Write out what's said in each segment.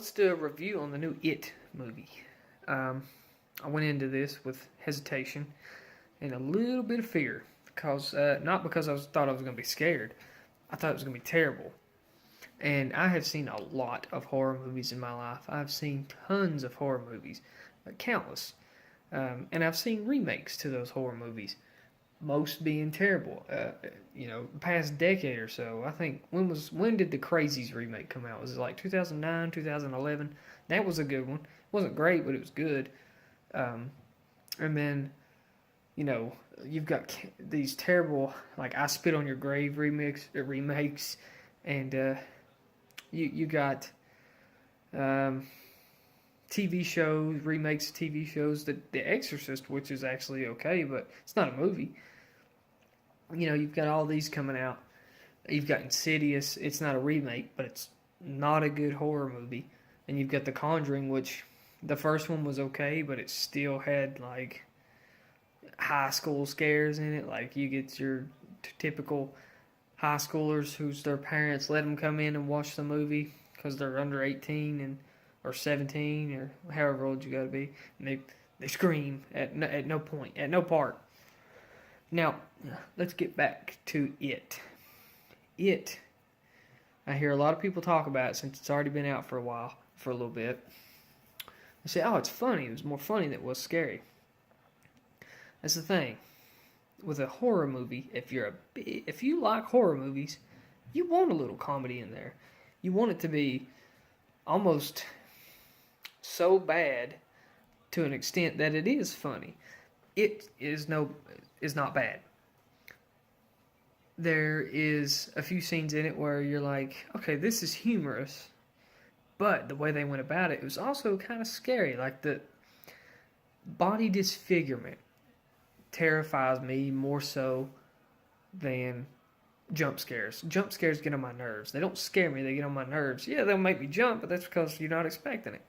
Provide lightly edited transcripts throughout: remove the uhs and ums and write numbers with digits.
let's do a review on the new It movie. Um, I went into this with hesitation and a little bit of fear because not because thought I was going to be scared. I thought it was going to be terrible. And I have seen a lot of horror movies in my life. I've seen tons of horror movies, countless, and I've seen remakes to those horror movies. Most being terrible. Past decade or so. I think when did the Crazies remake come out? Was it like 2009, 2011? That was a good one. It wasn't great, but it was good. And then you've got these terrible like I Spit on Your Grave remakes, and you got TV shows remakes of TV shows. The Exorcist, which is actually okay, but it's not a movie. You've got all these coming out. You've got Insidious. It's not a remake, but it's not a good horror movie. And you've got The Conjuring, which the first one was okay, but it still had like high school scares in it. Like you get your typical high schoolers whose their parents let them come in and watch the movie because they're under 18 and or 17 or however old you got to be, and they scream at no point, at no part. Now, let's get back to It. It. I hear a lot of people talk about it since it's already been out for a little bit. They say, "Oh, it's funny. It was more funny than it was scary." That's the thing with a horror movie. If you like horror movies, you want a little comedy in there. You want it to be almost so bad to an extent that it is funny. It is not bad. There is a few scenes in it where you're like, okay, this is humorous, but the way they went about it was also kind of scary. Like the body disfigurement terrifies me more so than jump scares. Jump scares get on my nerves. They don't scare me, they get on my nerves. Yeah, they'll make me jump, but that's because you're not expecting it.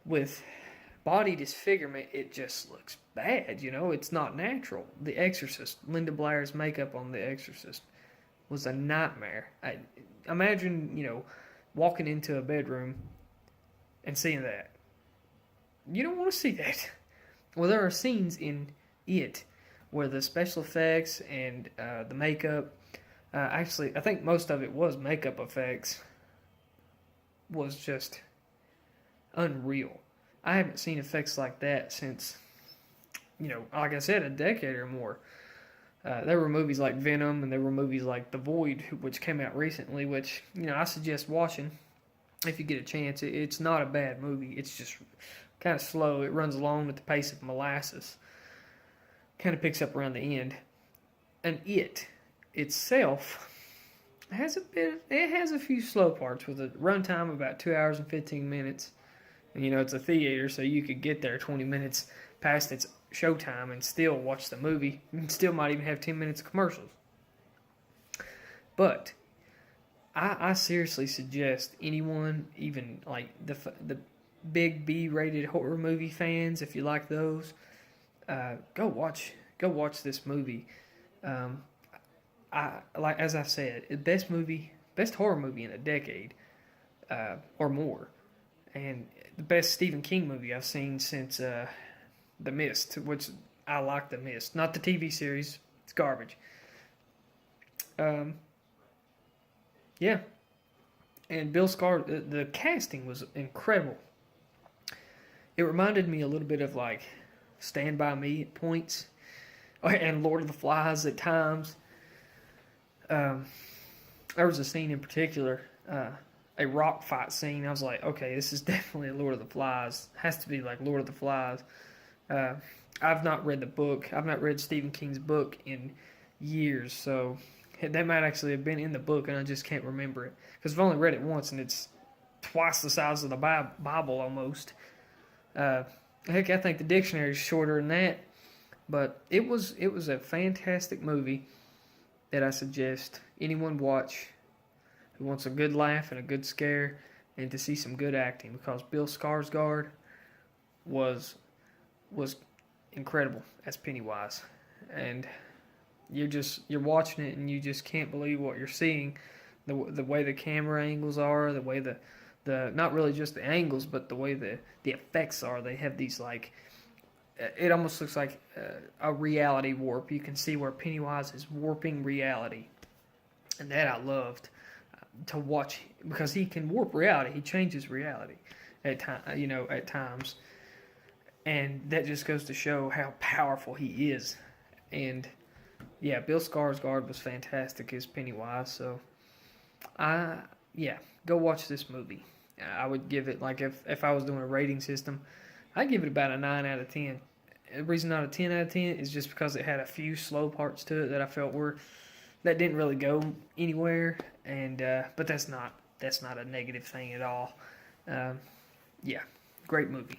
With body disfigurement, it just looks bad, it's not natural. The Exorcist, Linda Blair's makeup on The Exorcist was a nightmare. I imagine, walking into a bedroom and seeing that. You don't want to see that. Well, there are scenes in It where the special effects and the makeup, actually, I think most of it was makeup effects, was just unreal. I haven't seen effects like that since, like I said, a decade or more. There were movies like Venom, and there were movies like The Void, which came out recently, which, I suggest watching if you get a chance. It's not a bad movie. It's just kind of slow. It runs along at the pace of molasses. Kind of picks up around the end. And It itself it has a few slow parts with a runtime of about 2 hours and 15 minutes. And, it's a theater, so you could get there 20 minutes past its showtime and still watch the movie. And still might even have 10 minutes of commercials. But I seriously suggest anyone, even like the big B-rated horror movie fans, if you like those, go watch this movie. As I said, the best horror movie in a decade, or more, and the best Stephen King movie I've seen since The Mist, which I like The Mist, not the TV series. It's garbage. Yeah, and Bill Skarsgård, the casting was incredible. It reminded me a little bit of like Stand By Me at points, and Lord of the Flies at times. There was a scene in particular, a rock fight scene. I was like, okay, this is definitely a Lord of the Flies. It has to be like Lord of the Flies. I've not read the book. I've not read Stephen King's book in years, so that might actually have been in the book, and I just can't remember it. Because I've only read it once, and it's twice the size of the Bible almost. Heck, I think the dictionary is shorter than that. But it was a fantastic movie that I suggest anyone watch who wants a good laugh and a good scare and to see some good acting, because Bill Skarsgård was incredible as Pennywise, and you're watching it and you just can't believe what you're seeing. The way the camera angles are, the way the not really just the angles, but the way the effects are. They have these like it almost looks like a reality warp. You can see where Pennywise is warping reality, and that I loved to watch because he can warp reality. He changes reality at at times, and that just goes to show how powerful he is. And yeah, Bill Skarsgård was fantastic as Pennywise. So I yeah, go watch this movie. I would give it like if I was doing a rating system, I'd give it about a 9 out of 10. The reason not a 10 out of 10 is just because it had a few slow parts to it that I felt that didn't really go anywhere, and but that's not a negative thing at all. Yeah, great movie.